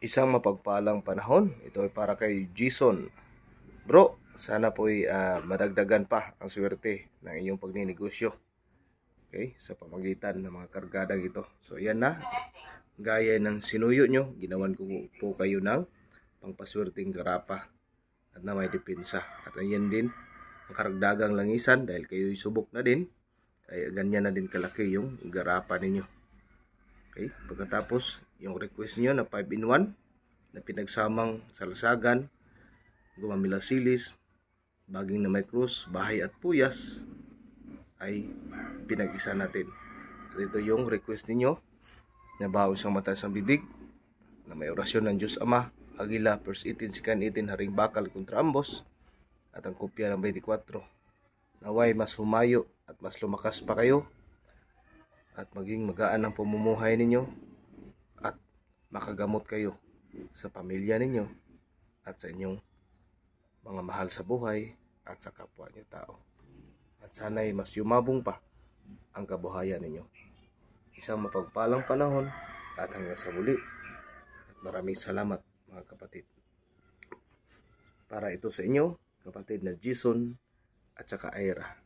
Isang mapagpalang panahon. Ito ay para kay Jason. Bro, sana po ay madagdagan pa ang swerte ng iyong pagninegosyo. Okay, sa pamagitan ng mga kargadang ito. So yan na, gaya ng sinuyo nyo, ginawan ko po kayo ng pangpaswerteng garapa at na may depensa. At ayan din ang karagdagang langisan dahil kayo'y subok na din. Kaya ganyan na din kalaki yung garapa ninyo. Okay, pagkatapos yung request niyo na 5-in-1 na pinagsamang salsagan, gumamilasilis, baging na may krus, bahay at puyas ay pinag-isa natin. At ito yung request niyo na baon sa mataas ang bibig na may orasyon ng Diyos Ama, Agila, 1 18, 2 18, Haring Bakal kontra ambos at ang kopya ng 24. Naway mas humayo at mas lumakas pa kayo at maging magaan ang pamumuhay ninyo at makagamot kayo sa pamilya ninyo at sa inyong mga mahal sa buhay at sa kapwa nyo tao. At sana'y mas yumabong pa ang kabuhayan ninyo. Isang mapagpalang panahon at hanggang sa muli. At maraming salamat mga kapatid. Para ito sa inyo, kapatid na Jason at saka Ira.